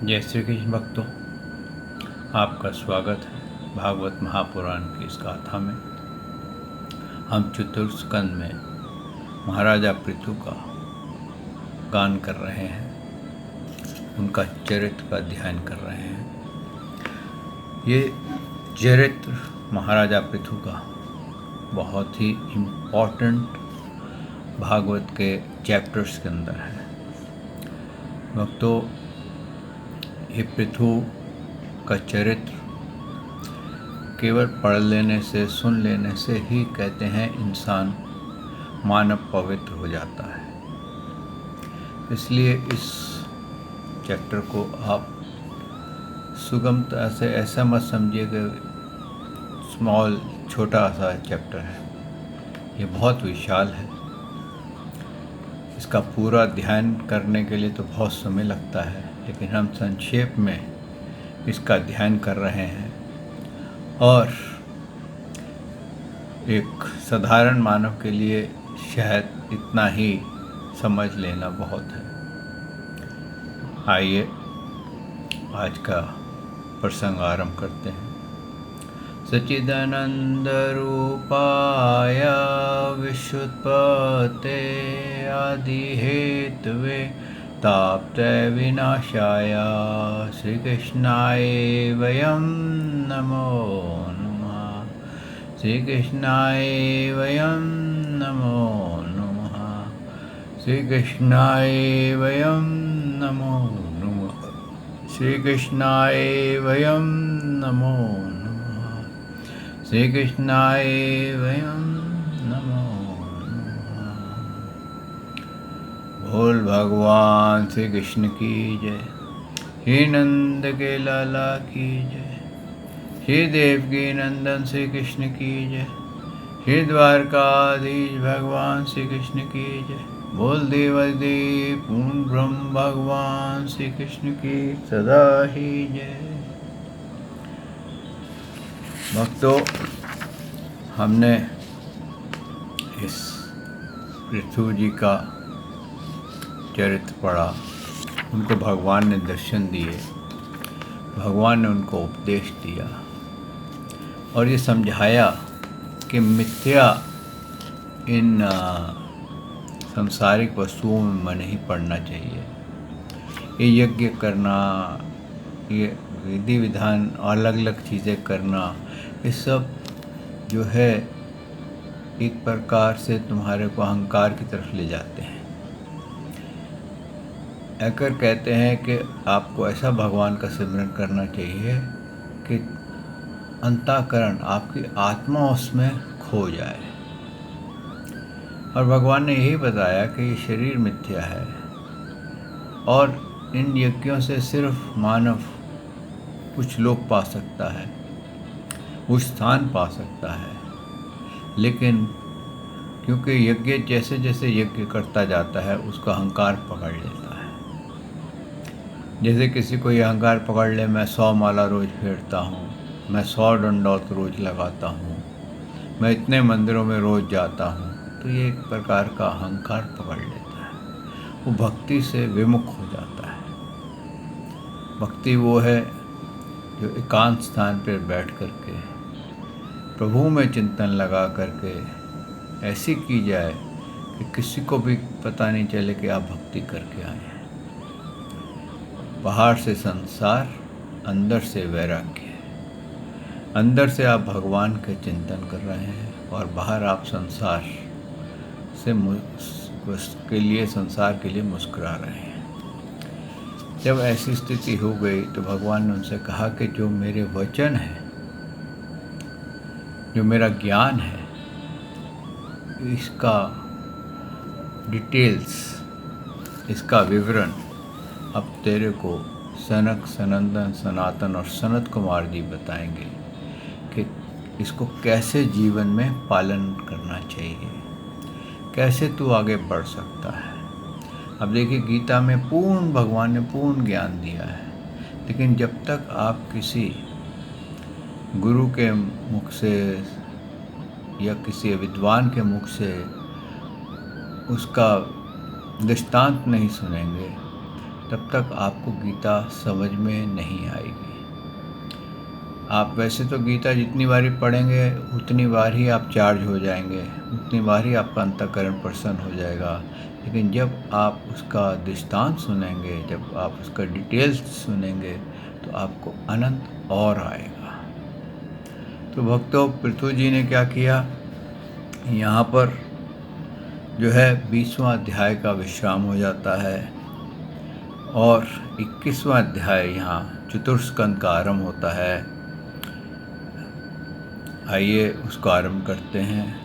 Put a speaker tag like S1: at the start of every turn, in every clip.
S1: जय श्री कृष्ण भक्तों, आपका स्वागत है भागवत महापुराण की इस गाथा में। हम चतुर्थ स्कंद में महाराजा पृथु का गान कर रहे हैं, उनका चरित्र का ध्यान कर रहे हैं। ये चरित्र महाराजा पृथु का बहुत ही इम्पोर्टेंट भागवत के चैप्टर्स के अंदर है। भक्तों, ये पृथु का चरित्र केवल पढ़ लेने से, सुन लेने से ही कहते हैं इंसान मानव पवित्र हो जाता है। इसलिए इस चैप्टर को आप सुगमता से ऐसा मत समझिए कि छोटा सा चैप्टर है। ये बहुत विशाल है। इसका पूरा ध्यान करने के लिए तो बहुत समय लगता है, लेकिन हम संक्षेप में इसका ध्यान कर रहे हैं और एक साधारण मानव के लिए शायद इतना ही समझ लेना बहुत है। आइए आज का प्रसंग आरंभ करते हैं। सच्चिदानंद रूपाय विश्वोत्पत्ते आदि हेतवे ताप्तय विनाशाय श्रीकृष्णाय वयं नमो नमः। श्रीकृष्णाय वयं नमो नमः। श्रीकृष्णाय वयं नमो नमः। श्रीकृष्णाय वयं नमो नमः। श्रीकृष्णाय वयं नमो। बोल भगवान श्री कृष्ण की जय। हे नंद के लाला की जय। हे देवकी नंदन श्री कृष्ण की जय। हे द्वारकाधीश भगवान श्री कृष्ण की जय। बोल देवदेव पूर्ण ब्रह्म भगवान श्री कृष्ण की सदा ही जय। भक्तों, हमने इस पृथु जी का चरित्र पढ़ा। उनको भगवान ने दर्शन दिए, भगवान ने उनको उपदेश दिया और ये समझाया कि मिथ्या इन सांसारिक वस्तुओं में मन नहीं पड़ना चाहिए। ये यज्ञ करना, ये विधि विधान, अलग अलग चीज़ें करना, ये सब जो है एक प्रकार से तुम्हारे को अहंकार की तरफ ले जाते हैं। अगर कहते हैं कि आपको ऐसा भगवान का सिमरन करना चाहिए कि अंतःकरण, आपकी आत्मा उसमें खो जाए। और भगवान ने यही बताया कि ये शरीर मिथ्या है और इन यज्ञों से सिर्फ मानव कुछ लोग पा सकता है, कुछ स्थान पा सकता है। लेकिन क्योंकि यज्ञ जैसे जैसे यज्ञ करता जाता है, उसका अहंकार पकड़ लेता है। जैसे किसी को ये अहंकार पकड़ ले, मैं 100 माला रोज़ फेरता हूँ, मैं 100 दंडौत रोज़ लगाता हूँ, मैं इतने मंदिरों में रोज़ जाता हूँ, तो ये एक प्रकार का अहंकार पकड़ लेता है। वो भक्ति से विमुख हो जाता है। भक्ति वो है जो एकांत स्थान पर बैठ करके प्रभु में चिंतन लगा करके ऐसी की जाए कि किसी को भी पता नहीं चले कि आप भक्ति करके आए हैं। बाहर से संसार, अंदर से वैराग्य। अंदर से आप भगवान के चिंतन कर रहे हैं और बाहर आप संसार के लिए मुस्कुरा रहे हैं। जब ऐसी स्थिति हो गई तो भगवान ने उनसे कहा कि जो मेरे वचन है, जो मेरा ज्ञान है, इसका डिटेल्स, इसका विवरण अब तेरे को सनक, सनंदन, सनातन और सनत कुमार जी बताएंगे कि इसको कैसे जीवन में पालन करना चाहिए, कैसे तू आगे बढ़ सकता है। अब देखिए, गीता में पूर्ण भगवान ने पूर्ण ज्ञान दिया है, लेकिन जब तक आप किसी गुरु के मुख से या किसी विद्वान के मुख से उसका दृष्टांत नहीं सुनेंगे, तब तक आपको गीता समझ में नहीं आएगी। आप वैसे तो गीता जितनी बार पढ़ेंगे उतनी बार ही आप चार्ज हो जाएंगे, उतनी बार ही आपका अंतःकरण प्रसन्न हो जाएगा। लेकिन जब आप उसका दृष्टांत सुनेंगे, जब आप उसका डिटेल्स सुनेंगे, तो आपको अनंत और आएगा। तो भक्तों, पृथु जी ने क्या किया, यहाँ पर जो है 20वां अध्याय का विश्राम हो जाता है और 21वां अध्याय यहाँ चतुर्स्कंद का आरंभ होता है। आइए उसको आरंभ करते हैं।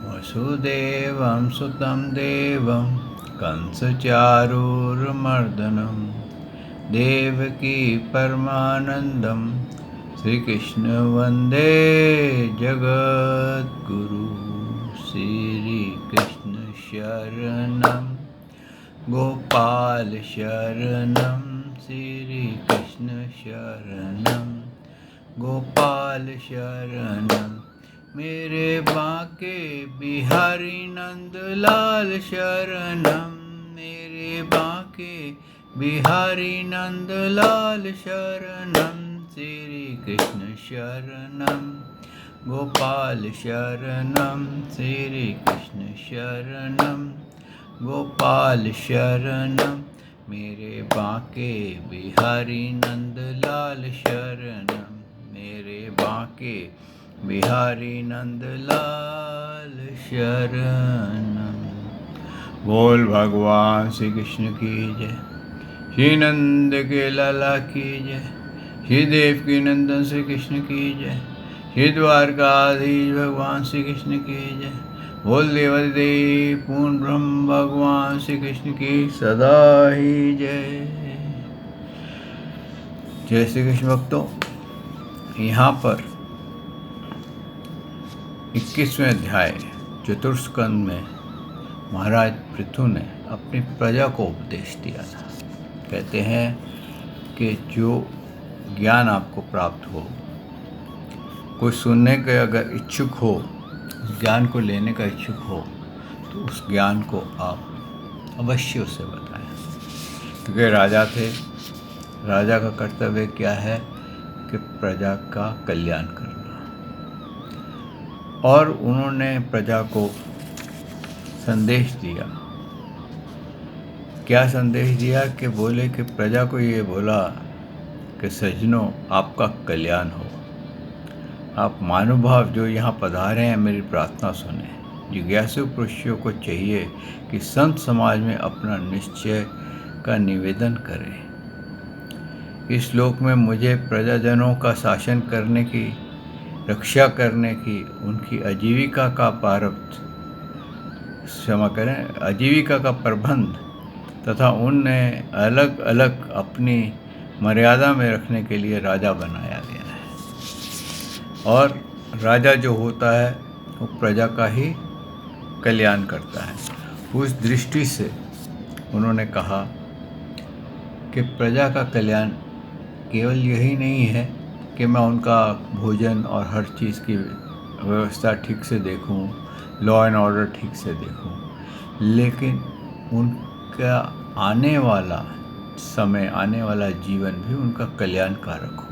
S1: वसुदेवं सुतं देवं कंसचारूरमर्दनं देवकी परमानंदं श्रीकृष्ण वंदे जगद्गुरु। श्रीकृष्ण शरणं गोपाल शरणं, श्रीकृष्ण शरणं गोपाल शरणं, मेरे बांके बिहारी नंदलाल शरणं, मेरे बांके बिहारी नंदलाल शरणं, श्रीकृष्ण शरणं गोपाल शरणं, श्रीकृष्ण शरणं गोपाल शरणं, मेरे बांके बिहारी नंदलाल शरणं, मेरे बांके बिहारी नंदलाल शरणं। बोल भगवान श्री कृष्ण की जय, श्री नंद के लाला की जय, श्री देव की नंदन श्री कृष्ण की जय, श्री द्वारकाधीश भगवान श्री कृष्ण की जय। बोल देवादिदेव पूर्ण ब्रह्म भगवान श्री कृष्ण की सदा ही जय। जय श्री कृष्ण भक्तों, यहाँ पर 21वें अध्याय चतुर्स्कंद में महाराज पृथु ने अपनी प्रजा को उपदेश दिया था। कहते हैं कि जो ज्ञान आपको प्राप्त हो, कोई सुनने के अगर इच्छुक हो, उस ज्ञान को लेने का इच्छुक हो, तो उस ज्ञान को आप अवश्य उसे बताएं। क्योंकि राजा थे, राजा का कर्तव्य क्या है कि प्रजा का कल्याण करना। और उन्होंने प्रजा को संदेश दिया। क्या संदेश दिया कि बोले कि प्रजा को ये बोला कि सज्जनों, आपका कल्याण हो। आप महानुभाव जो यहाँ पधारे हैं, मेरी प्रार्थना सुने। जिज्ञासु पुरुषों को चाहिए कि संत समाज में अपना निश्चय का निवेदन करें। इस लोक में मुझे प्रजाजनों का शासन करने की, रक्षा करने की, उनकी आजीविका का आजीविका का प्रबंध तथा उन्हें अलग अलग अपनी मर्यादा में रखने के लिए राजा बनाया गया है। और राजा जो होता है वो प्रजा का ही कल्याण करता है। उस दृष्टि से उन्होंने कहा कि प्रजा का कल्याण केवल यही नहीं है कि मैं उनका भोजन और हर चीज़ की व्यवस्था ठीक से देखूं, लॉ एंड ऑर्डर ठीक से देखूं, लेकिन उनका आने वाला समय, आने वाला जीवन भी उनका कल्याणकारक हो,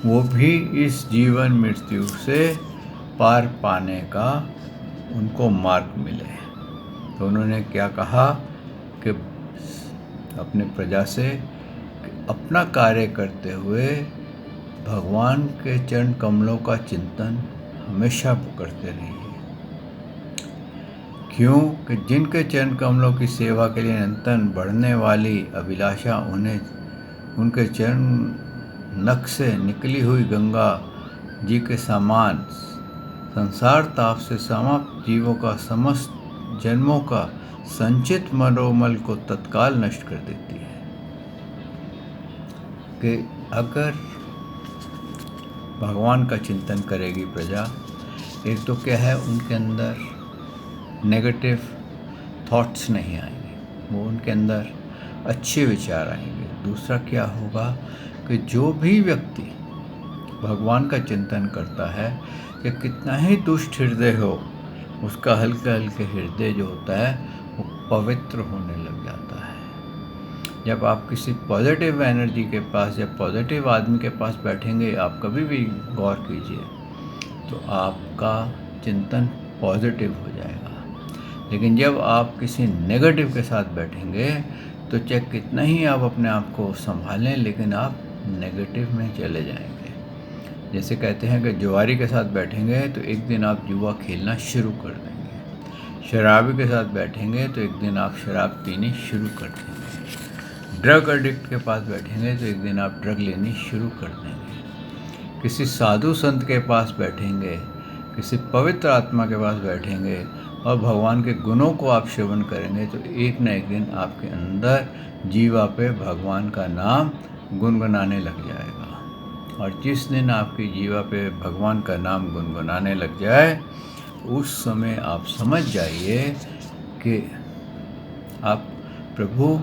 S1: वो भी इस जीवन मृत्यु से पार पाने का उनको मार्ग मिले। तो उन्होंने क्या कहा कि अपने प्रजा से अपना कार्य करते हुए भगवान के चरण कमलों का चिंतन हमेशा करते रहिए। क्यों कि जिनके चरण कमलों की सेवा के लिए निरंतर बढ़ने वाली अभिलाषा उन्हें उनके चरण नख से निकली हुई गंगा जी के समान संसार ताप से समाप्त जीवों का समस्त जन्मों का संचित मनोमल को तत्काल नष्ट कर देती है। कि अगर भगवान का चिंतन करेगी प्रजा, एक तो क्या है, उनके अंदर नेगेटिव थॉट्स नहीं आएंगे, वो उनके अंदर अच्छे विचार आएंगे। दूसरा क्या होगा कि जो भी व्यक्ति भगवान का चिंतन करता है, कि कितना ही दुष्ट हृदय हो, उसका हल्के हल्के हृदय जो होता है वो पवित्र होने लग जाता है। जब आप किसी पॉजिटिव एनर्जी के पास या पॉजिटिव आदमी के पास बैठेंगे, आप कभी भी गौर कीजिए, तो आपका चिंतन पॉजिटिव हो जाएगा। लेकिन जब आप किसी नेगेटिव के साथ बैठेंगे तो चाहे कितना ही आप अपने आप को संभालें, लेकिन आप नेगेटिव में चले जाएंगे। जैसे कहते हैं कि जुआरी के साथ बैठेंगे तो एक दिन आप जुआ खेलना शुरू कर देंगे, शराबी के साथ बैठेंगे तो एक दिन आप शराब पीनी शुरू कर देंगे, ड्रग एडिक्ट के पास बैठेंगे तो एक दिन आप ड्रग लेनी शुरू कर देंगे, किसी साधु संत के पास बैठेंगे, किसी पवित्र आत्मा के पास बैठेंगे और भगवान के गुणों को आप श्रवण करेंगे तो एक न एक दिन आपके अंदर जीवा पे भगवान का नाम गुनगुनाने लग जाएगा। और जिस दिन आपकी जीवा पे भगवान का नाम गुनगुनाने लग जाए, उस समय आप समझ जाइए कि आप प्रभु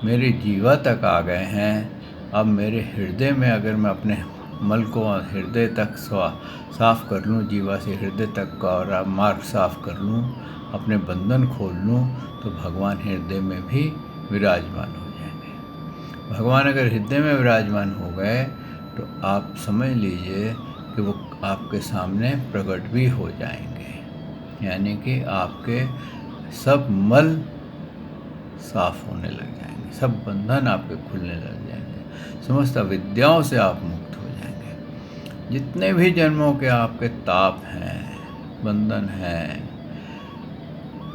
S1: मेरी जीवा तक आ गए हैं। अब मेरे हृदय में अगर मैं अपने मल को हृदय तक साफ कर लूँ, जीवा से हृदय तक का मार्ग साफ कर लूँ, अपने बंधन खोल लूँ, तो भगवान हृदय में भी विराजमान हो जाएंगे। भगवान अगर हृदय में विराजमान हो गए तो आप समझ लीजिए कि वो आपके सामने प्रकट भी हो जाएंगे, यानी कि आपके सब मल साफ होने लग जाएंगे, सब बंधन आपके खुलने लग जाएंगे, समस्त अविद्याओं से आप मुक्त हो जाएंगे। जितने भी जन्मों के आपके ताप हैं, बंधन हैं,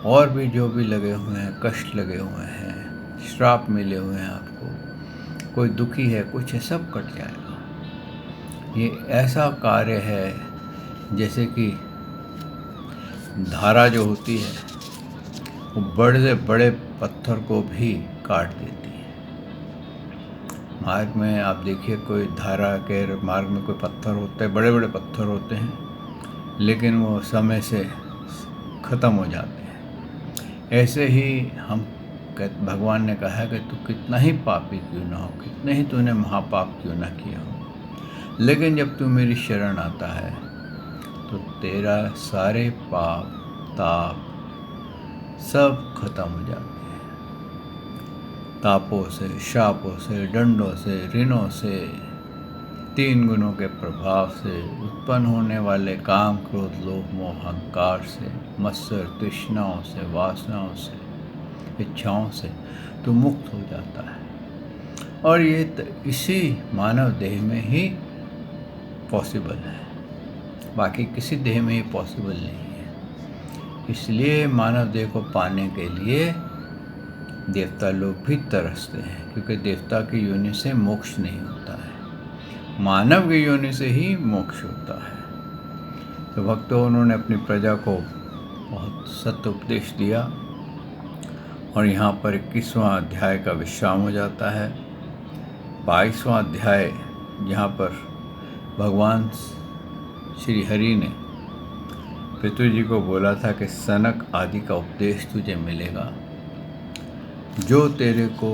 S1: और भी जो भी लगे हुए हैं, कष्ट लगे हुए हैं, श्राप मिले हुए हैं आपको, कोई दुखी है, कुछ है, सब कट जाएगा। ये ऐसा कार्य है जैसे कि धारा जो होती है वो बड़े से बड़े पत्थर को भी काट देती है। मार्ग में आप देखिए, कोई धारा के मार्ग में कोई पत्थर होते हैं, बड़े बड़े पत्थर होते हैं, लेकिन वो समय से ख़त्म हो जाते हैं। ऐसे ही भगवान ने कहा है कि तू कितना ही पापी क्यों ना हो, कितने ही तूने महापाप क्यों ना किया हो, लेकिन जब तू मेरी शरण आता है तो तेरा सारे पाप ताप सब खत्म हो जाते हैं। तापों से, शापों से, दंडों से, ऋणों से, 3 गुणों के प्रभाव से, उत्पन्न होने वाले काम क्रोध लोभ मोह अहंकार से, मत्सर तृष्णाओं से, वासनाओं से, इच्छाओं से तो मुक्त हो जाता है। और ये इसी मानव देह में ही पॉसिबल है, बाकी किसी देह में ही पॉसिबल नहीं है। इसलिए मानव देह को पाने के लिए देवता लोग भी तरसते हैं, क्योंकि देवता की योनि से मोक्ष नहीं होता है, मानव की योनि से ही मोक्ष होता है। तो भक्तों, उन्होंने अपनी प्रजा को बहुत सत्य उपदेश दिया और यहाँ पर 21वां अध्याय का विश्राम हो जाता है। 22वां अध्याय, जहाँ पर भगवान श्री हरि ने पृथ्वी जी को बोला था कि सनक आदि का उपदेश तुझे मिलेगा जो तेरे को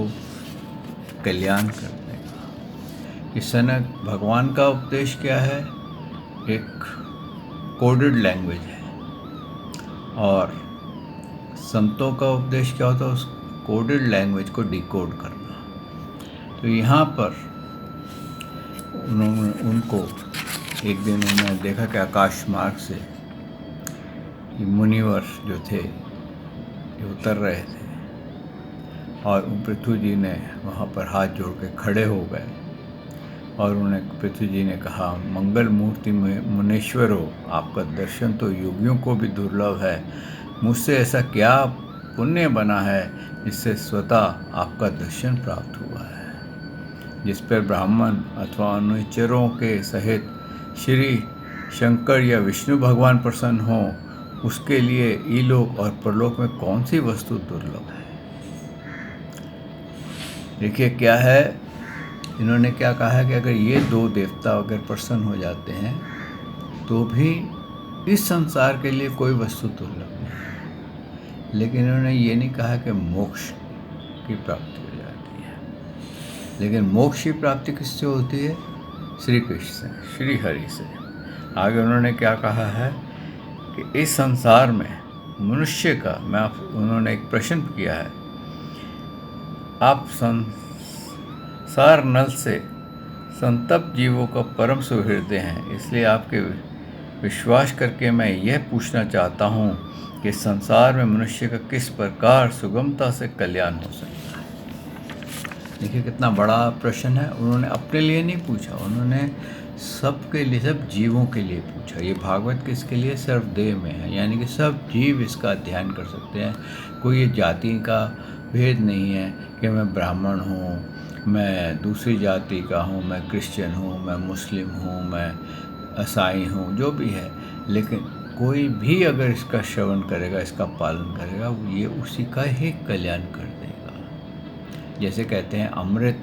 S1: कल्याण कर देगा। कि सनक, भगवान का उपदेश क्या है? एक कोडेड लैंग्वेज है, और संतों का उपदेश क्या होता है? उस कोडेड लैंग्वेज को डिकोड करना। तो यहाँ पर उनको एक दिन उन्होंने देखा कि आकाश मार्ग से मुनिवर जो थे ये उतर रहे थे, और पृथ्वी जी ने वहाँ पर हाथ जोड़ के खड़े हो गए और उन्हें पृथ्वी जी ने कहा, मंगल मूर्ति में मुनीश्वर हो, आपका दर्शन तो योगियों को भी दुर्लभ है। मुझसे ऐसा क्या पुण्य बना है जिससे स्वतः आपका दर्शन प्राप्त हुआ है, जिस पर ब्राह्मण अथवा अनुचरों के सहित श्री शंकर या विष्णु भगवान प्रसन्न हो, उसके लिए इलोक और परलोक में कौन सी वस्तु दुर्लभ है। देखिए क्या है, इन्होंने क्या कहा है कि अगर ये 2 देवता अगर प्रसन्न हो जाते हैं तो भी इस संसार के लिए कोई वस्तु दुर्लभ नहीं है। लेकिन इन्होंने ये नहीं कहा कि मोक्ष की प्राप्ति हो जाती है। लेकिन मोक्ष की प्राप्ति किससे होती है? श्री कृष्ण से, श्री हरि से। आगे उन्होंने क्या कहा है कि इस संसार में मनुष्य का उन्होंने एक प्रश्न किया है, आप संसार नल से संतप्त जीवों का परम सुहृदय हैं, इसलिए आपके विश्वास करके मैं यह पूछना चाहता हूँ कि संसार में मनुष्य का किस प्रकार सुगमता से कल्याण हो सकता है। देखिए कितना बड़ा प्रश्न है। उन्होंने अपने लिए नहीं पूछा, उन्होंने सबके लिए, सब जीवों के लिए पूछा। ये भागवत किसके लिए? सर्वदेव में है, यानी कि सब जीव इसका अध्ययन कर सकते हैं। कोई ये जाति का भेद नहीं है कि मैं ब्राह्मण हूँ, मैं दूसरी जाति का हूँ, मैं क्रिश्चियन हूँ, मैं मुस्लिम हूँ, मैं ईसाई हूँ, जो भी है। लेकिन कोई भी अगर इसका श्रवण करेगा, इसका पालन करेगा, ये उसी का ही कल्याण कर देगा। जैसे कहते हैं अमृत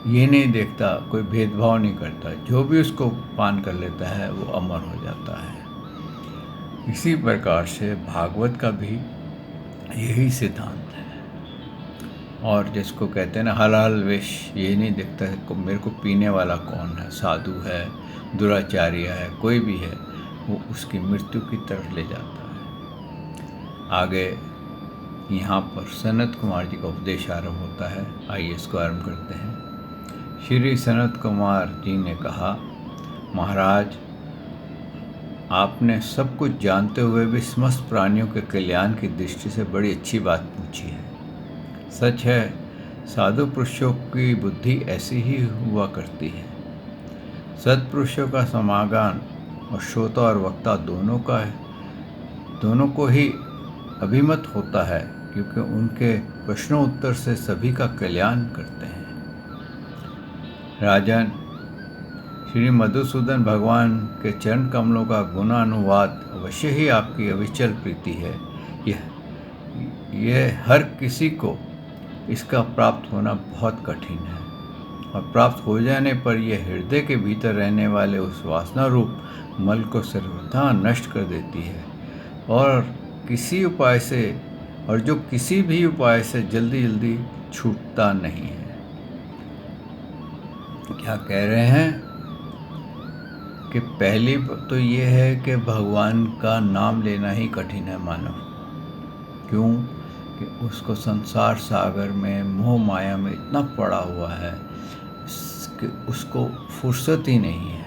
S1: ये नहीं देखता, कोई भेदभाव नहीं करता, जो भी उसको पान कर लेता है वो अमर हो जाता है। इसी प्रकार से भागवत का भी यही सिद्धांत है। और जिसको कहते हैं ना हलाल विष, ये नहीं देखता है मेरे को पीने वाला कौन है, साधु है, दुराचार्य है, कोई भी है, वो उसकी मृत्यु की तरफ ले जाता है। आगे यहाँ पर सनत कुमार जी का उपदेश आरंभ होता है। आइए इसको आरंभ करते हैं। श्री सनत कुमार जी ने कहा, महाराज, आपने सब कुछ जानते हुए भी समस्त प्राणियों के कल्याण की दृष्टि से बड़ी अच्छी बात पूछी है। सच है, साधु पुरुषों की बुद्धि ऐसी ही हुआ करती है। सत्पुरुषों का समागम और श्रोता और वक्ता दोनों को ही अभिमत होता है, क्योंकि उनके प्रश्नों उत्तर से सभी का कल्याण करते हैं। राजन, श्री मधुसूदन भगवान के चरण कमलों का गुणानुवाद अवश्य ही आपकी अविचल प्रीति है। यह हर किसी को इसका प्राप्त होना बहुत कठिन है, और प्राप्त हो जाने पर यह हृदय के भीतर रहने वाले उस वासना रूप मल को सर्वथा नष्ट कर देती है, और जो किसी भी उपाय से जल्दी छूटता नहीं है। क्या कह रहे हैं कि पहली तो ये है कि भगवान का नाम लेना ही कठिन है मानव। क्यों? कि उसको संसार सागर में मोह माया में इतना पड़ा हुआ है कि उसको फुर्सत ही नहीं है।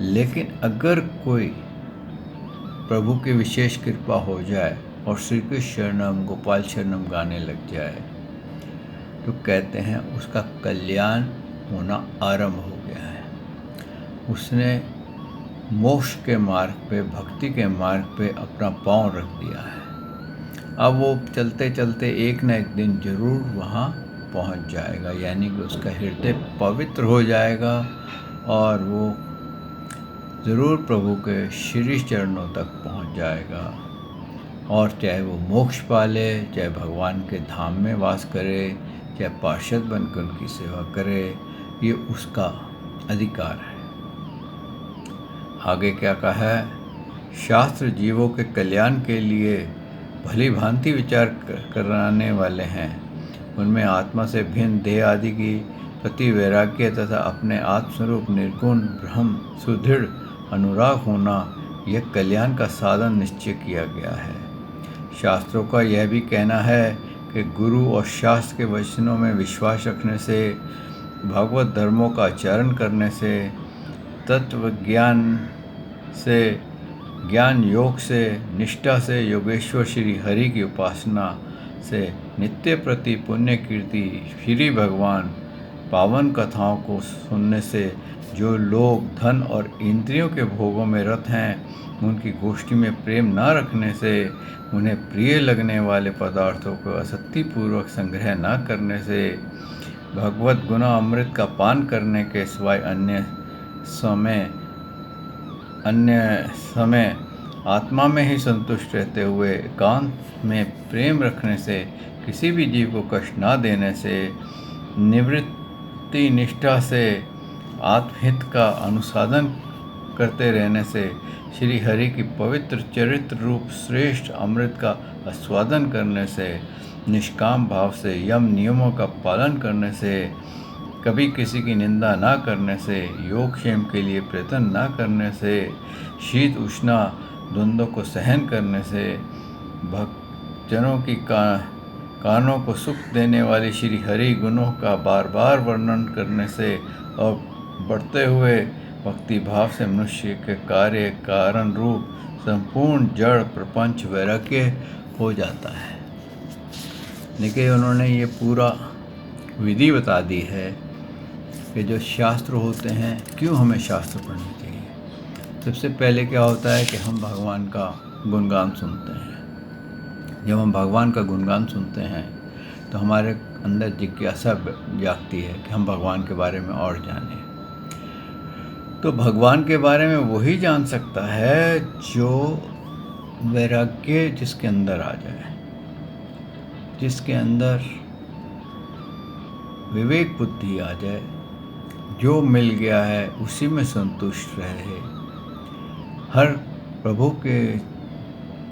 S1: लेकिन अगर कोई प्रभु की विशेष कृपा हो जाए और श्री कृष्ण शरणम गोपाल शरणम गाने लग जाए, तो कहते हैं उसका कल्याण होना आरंभ हो गया है। उसने मोक्ष के मार्ग पे, भक्ति के मार्ग पे अपना पांव रख दिया है। अब वो चलते चलते एक न एक दिन जरूर वहाँ पहुँच जाएगा, यानी कि उसका हृदय पवित्र हो जाएगा और वो ज़रूर प्रभु के श्री चरणों तक पहुँच जाएगा। और चाहे वो मोक्ष पाले, चाहे भगवान के धाम में वास करे, चाहे पार्षद बनकर उनकी सेवा करे, ये उसका अधिकार है। आगे क्या कहा है? शास्त्र जीवों के कल्याण के लिए भली भांति विचार कराने वाले हैं। उनमें आत्मा से भिन्न देह आदि की प्रति वैराग्य तथा अपने आत्मस्वरूप निर्गुण ब्रह्म सुदृढ़ अनुराग होना, यह कल्याण का साधन निश्चय किया गया है। शास्त्रों का यह भी कहना है कि गुरु और शास्त्र के वचनों में विश्वास रखने से, भागवत धर्मों का आचरण करने से, तत्व ज्ञान से, ज्ञान योग से, निष्ठा से, योगेश्वर श्री हरि की उपासना से, नित्य प्रति पुण्य कीर्ति, श्री भगवान पावन कथाओं को सुनने से, जो लोग धन और इंद्रियों के भोगों में रत हैं, उनकी गोष्ठी में प्रेम न रखने से, उन्हें प्रिय लगने वाले पदार्थों को असक्तिपूर्वक संग्रह न करने से, भगवत गुना अमृत का पान करने के सिवाय अन्य समय आत्मा में ही संतुष्ट रहते हुए एकांत में प्रेम रखने से, किसी भी जीव को कष्ट न देने से, निवृत्ति निष्ठा से आत्महित का अनुसाधन करते रहने से, श्री हरि की पवित्र चरित्र रूप श्रेष्ठ अमृत का आस्वादन करने से, निष्काम भाव से यम नियमों का पालन करने से, कभी किसी की निंदा न करने से, योगक्षेम के लिए प्रयत्न न करने से, शीत उष्णा द्वंद्वों को सहन करने से, भक्तजनों की कानों को सुख देने वाली श्री हरि गुणों का बार बार वर्णन करने से और बढ़ते हुए भक्ति भाव से मनुष्य के कार्य कारण रूप संपूर्ण जड़ प्रपंच वैराग्य हो जाता है। देखिए, उन्होंने ये पूरा विधि बता दी है कि जो शास्त्र होते हैं, क्यों हमें शास्त्र पढ़ने चाहिए। सबसे पहले क्या होता है कि हम भगवान का गुणगान सुनते हैं। जब हम भगवान का गुणगान सुनते हैं तो हमारे अंदर जिज्ञासा जागती है कि हम भगवान के बारे में और जानें। तो भगवान के बारे में वही जान सकता है जो वैराग्य जिसके अंदर आ जाए, जिसके अंदर विवेक बुद्धि आ जाए, जो मिल गया है उसी में संतुष्ट रहे, हर प्रभु के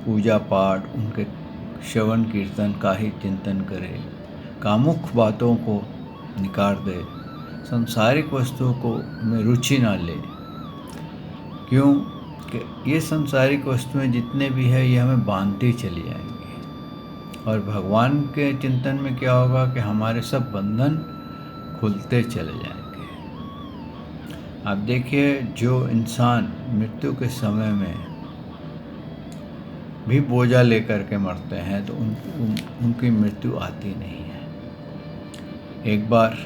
S1: पूजा पाठ, उनके श्रवण कीर्तन का ही चिंतन करे, कामुक बातों को निकाल दे, सांसारिक वस्तुओं को में रुचि ना ले। क्यों कि ये सांसारिक वस्तुएं जितने भी है ये हमें बांधती चली जाएंगी, और भगवान के चिंतन में क्या होगा कि हमारे सब बंधन खुलते चले जाएंगे। आप देखिए, जो इंसान मृत्यु के समय में भी बोझा लेकर के मरते हैं तो उनकी मृत्यु आती नहीं है। एक बार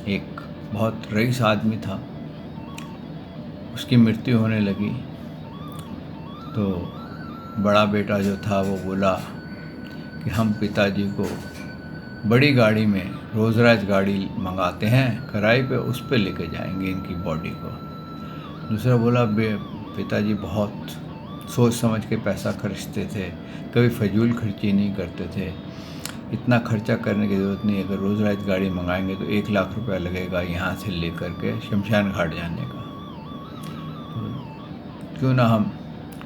S1: एक बहुत रईस आदमी था, उसकी मृत्यु होने लगी तो बड़ा बेटा जो था वो बोला कि हम पिताजी को बड़ी गाड़ी में, रोज़ राइस गाड़ी मंगाते हैं किराए पे, उस पे लेके जाएंगे इनकी बॉडी को। दूसरा बोला, पिताजी बहुत सोच समझ के पैसा खर्चते थे, कभी फजूल खर्ची नहीं करते थे, इतना खर्चा करने की ज़रूरत नहीं। अगर रोज़ राइस गाड़ी मंगाएंगे तो 1 लाख रुपया लगेगा यहाँ से लेकर के शमशान घाट जाने का। तो क्यों ना हम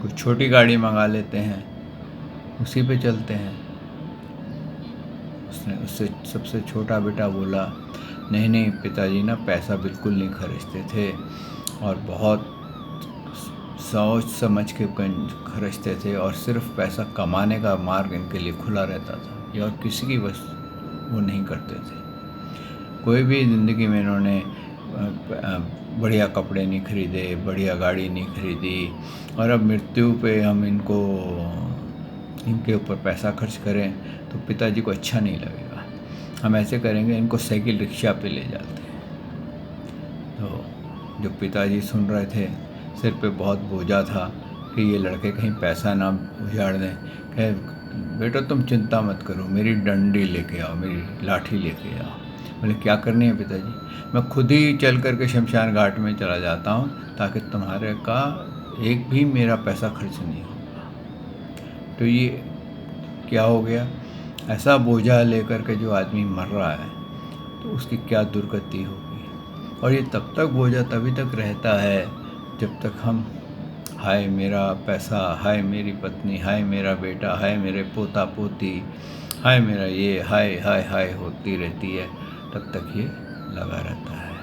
S1: कुछ छोटी गाड़ी मंगा लेते हैं, उसी पे चलते हैं। उससे सबसे छोटा बेटा बोला, नहीं नहीं पिताजी ना पैसा बिल्कुल नहीं खर्चते थे और बहुत सोच समझ के खर्चते थे, और सिर्फ पैसा कमाने का मार्ग इनके लिए खुला रहता था, या और किसी की वस्तु वो नहीं करते थे। कोई भी ज़िंदगी में इन्होंने बढ़िया कपड़े नहीं खरीदे, बढ़िया गाड़ी नहीं खरीदी, और अब मृत्यु पे हम इनके ऊपर पैसा खर्च करें तो पिताजी को अच्छा नहीं लगेगा। हम ऐसे करेंगे, इनको साइकिल रिक्शा पे ले जाते हैं। तो जो पिताजी सुन रहे थे, सिर पे बहुत बोझा था कि ये लड़के कहीं पैसा ना उजाड़ दें। कहे, बेटा तुम चिंता मत करो, मेरी डंडी लेके आओ, मेरी लाठी लेके आओ। बोले, क्या करनी है पिताजी? मैं खुद ही चल करके शमशान घाट में चला जाता हूँ ताकि तुम्हारे का एक भी मेरा पैसा खर्च नहीं होगा। तो ये क्या हो गया, ऐसा बोझा लेकर के जो आदमी मर रहा है तो उसकी क्या दुर्गति होगी। और ये तब तक बोझा तभी तक रहता है जब तक हम हाय मेरा पैसा, हाय मेरी पत्नी, हाय मेरा बेटा, हाय मेरे पोता पोती, हाय मेरा ये, हाय हाय हाय होती रहती है, तब तक ये लगा रहता है।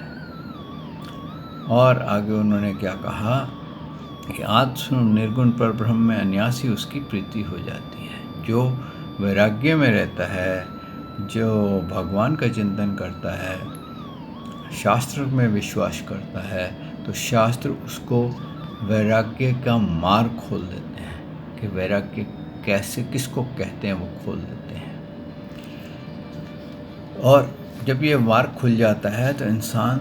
S1: और आगे उन्होंने क्या कहा कि आत्म निर्गुण पर ब्रह्म में अन्यासी उसकी प्रीति हो जाती है। जो वैराग्य में रहता है, जो भगवान का चिंतन करता है, शास्त्र में विश्वास करता है, तो शास्त्र उसको वैराग्य का मार्ग खोल देते हैं कि वैराग्य कैसे, किसको कहते हैं, वो खोल देते हैं। और जब ये मार्ग खुल जाता है तो इंसान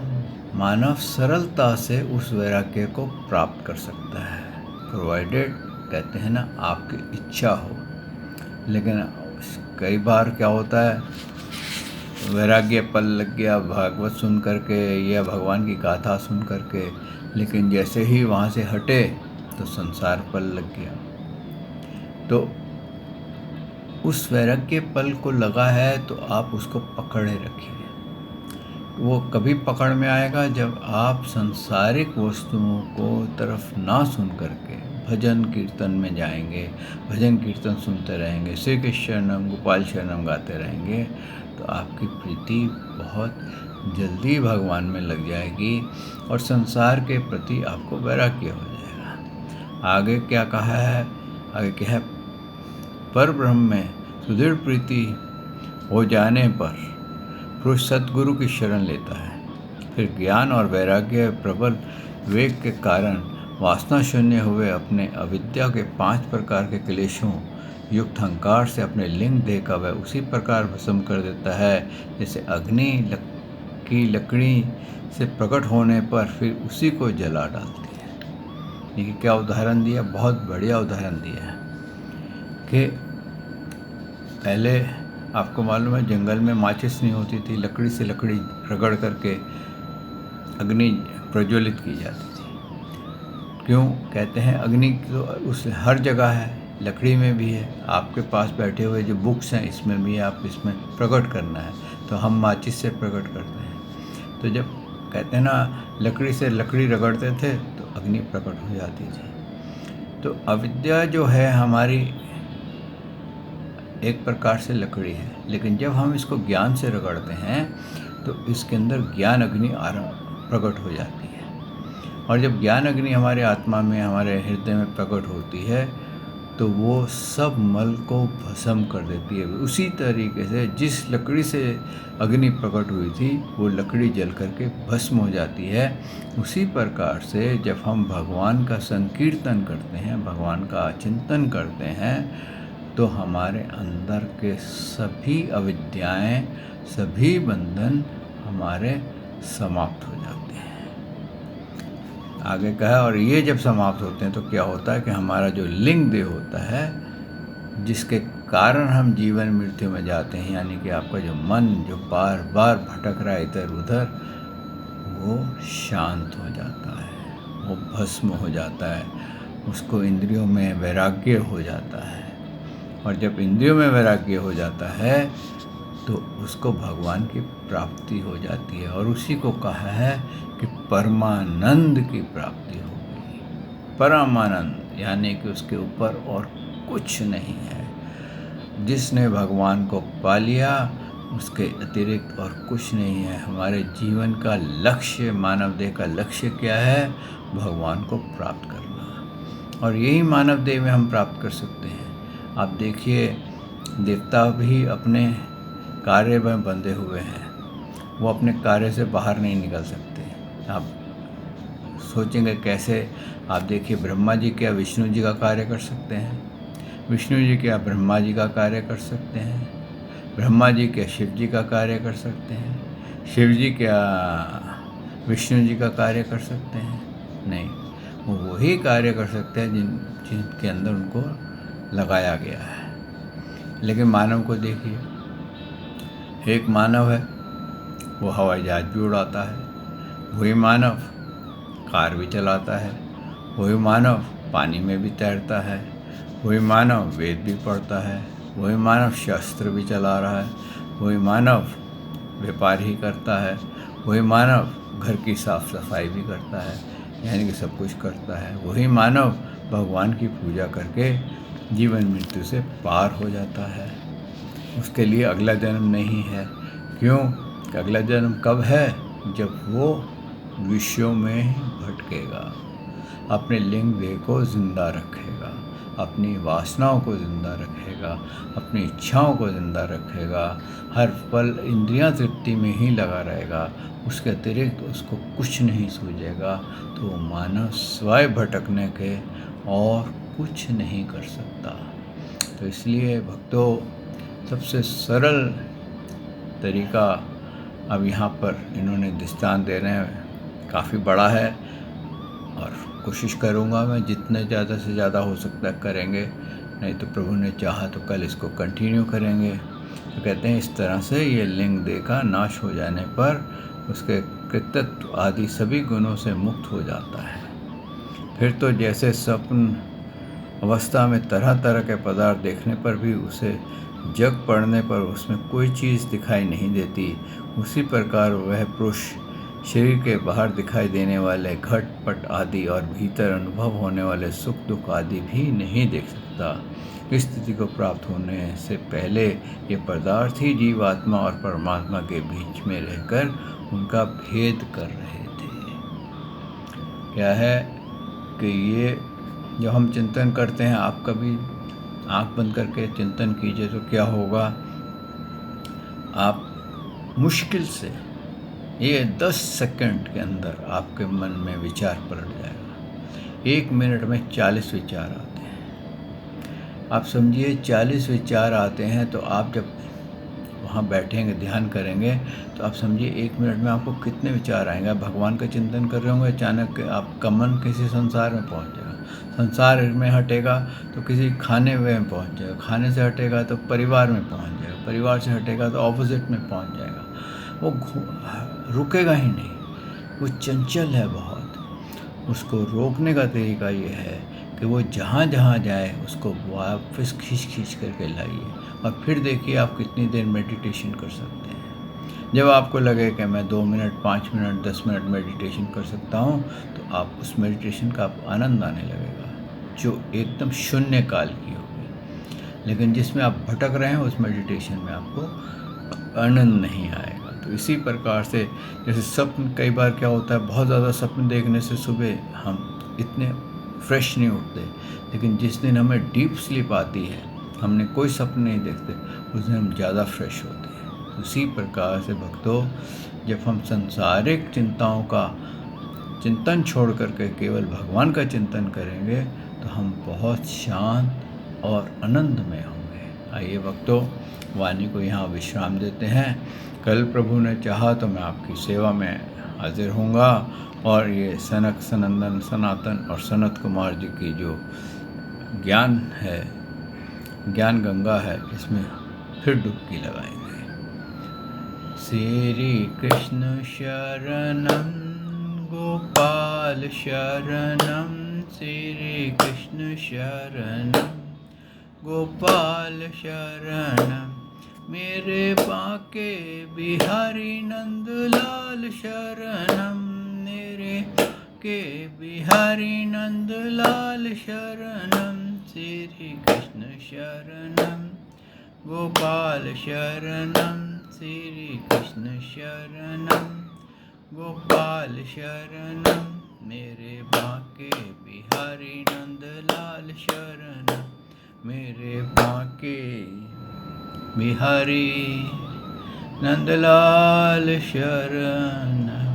S1: मानव सरलता से उस वैराग्य को प्राप्त कर सकता है, प्रोवाइडेड, कहते हैं ना, आपकी इच्छा हो। लेकिन कई बार क्या होता है, वैराग्य पल लग गया भागवत सुन करके या भगवान की गाथा सुन करके, लेकिन जैसे ही वहाँ से हटे तो संसार पल लग गया। तो उस वैराग्य पल को लगा है तो आप उसको पकड़े रखिए। वो कभी पकड़ में आएगा जब आप संसारिक वस्तुओं को तरफ ना सुन करके भजन कीर्तन में जाएंगे, भजन कीर्तन सुनते रहेंगे, श्री कृष्ण शरणम गोपाल शरणम गाते रहेंगे, तो आपकी प्रीति बहुत जल्दी भगवान में लग जाएगी और संसार के प्रति आपको वैराग्य हो जाएगा। आगे क्या कहा है, आगे क्या है, पर ब्रह्म में सुदृढ़ प्रीति हो जाने पर पुरुष सद्गुरु की शरण लेता है। फिर ज्ञान और वैराग्य प्रबल विवेक के कारण वासना शून्य हुए अपने अविद्या के 5 प्रकार के क्लेशों युक्त अहंकार से अपने लिंग देह का वह उसी प्रकार भस्म कर देता है जैसे अग्नि की लकड़ी से प्रकट होने पर फिर उसी को जला डालती है। देखिए क्या उदाहरण दिया, बहुत बढ़िया उदाहरण दिया है कि पहले आपको मालूम है जंगल में माचिस नहीं होती थी, लकड़ी से लकड़ी रगड़ करके अग्नि प्रज्वलित की जाती थी। क्यों कहते हैं, अग्नि तो उस हर जगह है, लकड़ी में भी है, आपके पास बैठे हुए जो बुक्स हैं इसमें भी आप इसमें प्रकट करना है तो हम माचिस से प्रकट करते हैं। तो जब कहते हैं ना लकड़ी से लकड़ी रगड़ते थे तो अग्नि प्रकट हो जाती थी। तो अविद्या जो है हमारी एक प्रकार से लकड़ी है, लेकिन जब हम इसको ज्ञान से रगड़ते हैं तो इसके अंदर ज्ञान अग्नि प्रकट हो जाती है। और जब ज्ञान अग्नि हमारे आत्मा में, हमारे हृदय में प्रकट होती है तो वो सब मल को भस्म कर देती है। उसी तरीके से जिस लकड़ी से अग्नि प्रकट हुई थी वो लकड़ी जल करके भस्म हो जाती है। उसी प्रकार से जब हम भगवान का संकीर्तन करते हैं, भगवान का चिंतन करते हैं तो हमारे अंदर के सभी अविद्याएं, सभी बंधन हमारे समाप्त हो जाते हैं। आगे कहा, और ये जब समाप्त होते हैं तो क्या होता है कि हमारा जो लिंग देह होता है जिसके कारण हम जीवन मृत्यु में जाते हैं, यानी कि आपका जो मन जो बार बार भटक रहा है इधर उधर, वो शांत हो जाता है, वो भस्म हो जाता है, उसको इंद्रियों में वैराग्य हो जाता है। और जब इंद्रियों में वैराग्य हो जाता है तो उसको भगवान की प्राप्ति हो जाती है। और उसी को कहा है कि परमानंद की प्राप्ति हो गई। परमानंद यानी कि उसके ऊपर और कुछ नहीं है। जिसने भगवान को पा लिया उसके अतिरिक्त और कुछ नहीं है। हमारे जीवन का लक्ष्य, मानव देह का लक्ष्य क्या है? भगवान को प्राप्त करना। और यही मानव देह में हम प्राप्त कर सकते हैं। आप देखिए देवता भी अपने कार्य में बंधे हुए हैं, वो अपने कार्य से बाहर नहीं निकल सकते। आप सोचेंगे कैसे? आप देखिए ब्रह्मा जी क्या विष्णु जी का कार्य कर सकते हैं? विष्णु जी क्या ब्रह्मा जी का कार्य कर सकते हैं? ब्रह्मा जी क्या शिव जी का कार्य कर सकते हैं? शिव जी क्या विष्णु जी का कार्य कर सकते हैं? नहीं, वो वही कार्य कर सकते हैं जिनके अंदर उनको लगाया गया है। लेकिन मानव को देखिए, एक मानव है वो हवाई जहाज भी उड़ाता है, वही मानव कार भी चलाता है, वही मानव पानी में भी तैरता है, वही मानव वेद भी पढ़ता है, वही मानव शस्त्र भी चला रहा है, वही मानव व्यापार ही करता है, वही मानव घर की साफ सफाई भी करता है, यानी कि सब कुछ करता है। वही मानव भगवान की पूजा करके जीवन मृत्यु से पार हो जाता है। उसके लिए अगला जन्म नहीं है। क्यों? अगला जन्म कब है? जब वो विषयों में ही भटकेगा, अपने लिंग देह को जिंदा रखेगा, अपनी वासनाओं को जिंदा रखेगा, अपनी इच्छाओं को जिंदा रखेगा, हर पल इंद्रियां तृप्ति में ही लगा रहेगा, उसके अतिरिक्त उसको कुछ नहीं सूझेगा, तो वो मानव स्वय भटकने के और कुछ नहीं कर सकता। तो इसलिए भक्तों, सबसे सरल तरीका अब यहाँ पर इन्होंने दृष्टांत दे रहे हैं, काफ़ी बड़ा है और कोशिश करूँगा मैं जितने ज़्यादा से ज़्यादा हो सकता है करेंगे, नहीं तो प्रभु ने चाहा तो कल इसको कंटिन्यू करेंगे। तो कहते हैं इस तरह से ये लिंग देह का नाश हो जाने पर उसके कृतत्व आदि सभी गुणों से मुक्त हो जाता है। फिर तो जैसे स्वप्न अवस्था में तरह तरह के पदार्थ देखने पर भी उसे जग पड़ने पर उसमें कोई चीज़ दिखाई नहीं देती, उसी प्रकार वह पुरुष शरीर के बाहर दिखाई देने वाले घट पट आदि और भीतर अनुभव होने वाले सुख दुख आदि भी नहीं देख सकता। इस स्थिति को प्राप्त होने से पहले ये पदार्थ ही जीवात्मा और परमात्मा के बीच में रहकर उनका भेद कर रहे थे। क्या है कि ये जब हम चिंतन करते हैं, आप कभी आँख बंद करके चिंतन कीजिए तो क्या होगा, आप मुश्किल से ये 10 सेकंड के अंदर आपके मन में विचार पलट जाएगा। 1 मिनट में 40 विचार आते हैं। आप समझिए 40 विचार आते हैं, तो आप जब वहाँ बैठेंगे ध्यान करेंगे तो आप समझिए 1 मिनट में आपको कितने विचार आएंगे। आप भगवान का चिंतन कर रहे होंगे, अचानक आपका मन किसी संसार में पहुँच जाएगा। संसार में हटेगा तो किसी खाने में पहुँच जाएगा, खाने से हटेगा तो परिवार में पहुँच जाएगा, परिवार से हटेगा तो ऑपोजिट में पहुँच जाएगा। वो रुकेगा ही नहीं, वो चंचल है बहुत। उसको रोकने का तरीका ये है कि वो जहाँ जहाँ जाए उसको वापस खींच करके लाइए, और फिर देखिए आप कितनी देर मेडिटेशन कर सकते हैं। जब आपको लगे कि मैं 2 मिनट, 5 मिनट, 10 मिनट मेडिटेशन कर सकता हूँ, तो आप उस मेडिटेशन का आपको आनंद आने लगेगा, जो एकदम शून्य काल की होगी। लेकिन जिसमें आप भटक रहे हैं उस मेडिटेशन में आपको आनंद नहीं आएगा। तो इसी प्रकार से जैसे स्वप्न, कई बार क्या होता है, बहुत ज़्यादा सपने देखने से सुबह हम इतने फ्रेश नहीं उठते, लेकिन जिस दिन हमें डीप स्लीप आती है, हमने कोई सपने नहीं देखते, उस दिन हम ज़्यादा फ्रेश होते हैं। तो इसी प्रकार से भक्तों, जब हम संसारिक चिंताओं का चिंतन छोड़ करके केवल भगवान का चिंतन करेंगे तो हम बहुत शांत और आनंदमय होंगे। आइए भक्तों, वाणी को यहाँ विश्राम देते हैं। कल प्रभु ने चाहा तो मैं आपकी सेवा में हाजिर होऊंगा, और ये सनक सनंदन सनातन और सनत कुमार जी की जो ज्ञान है, ज्ञान गंगा है, इसमें फिर डुबकी लगाएंगे। श्री कृष्ण शरणम गोपाल शरणम, श्री कृष्ण शरणम गोपाल शरणम, मेरे बांके बिहारी नंदलाल शरणम, मेरे के बिहारी नंदलाल शरणम, श्री कृष्ण शरणम गोपाल शरणम, श्री कृष्ण शरणम गोपाल शरणम, मेरे बांके बिहारी नंदलाल शरणम, मेरे बांके बिहारी नंदलाल शरणम।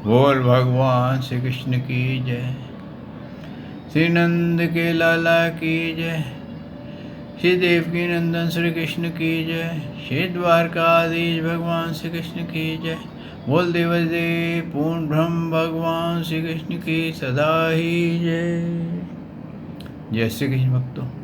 S1: बोल भगवान श्री कृष्ण की जय, श्री नंद के लाला की जय, श्री देवकी नंदन श्री कृष्ण की जय, श्री द्वारकाधीश भगवान श्री कृष्ण की जय। बोल देवदेव पूर्ण ब्रह्म भगवान श्री कृष्ण की सदा ही जय। जय श्री कृष्ण भक्तों।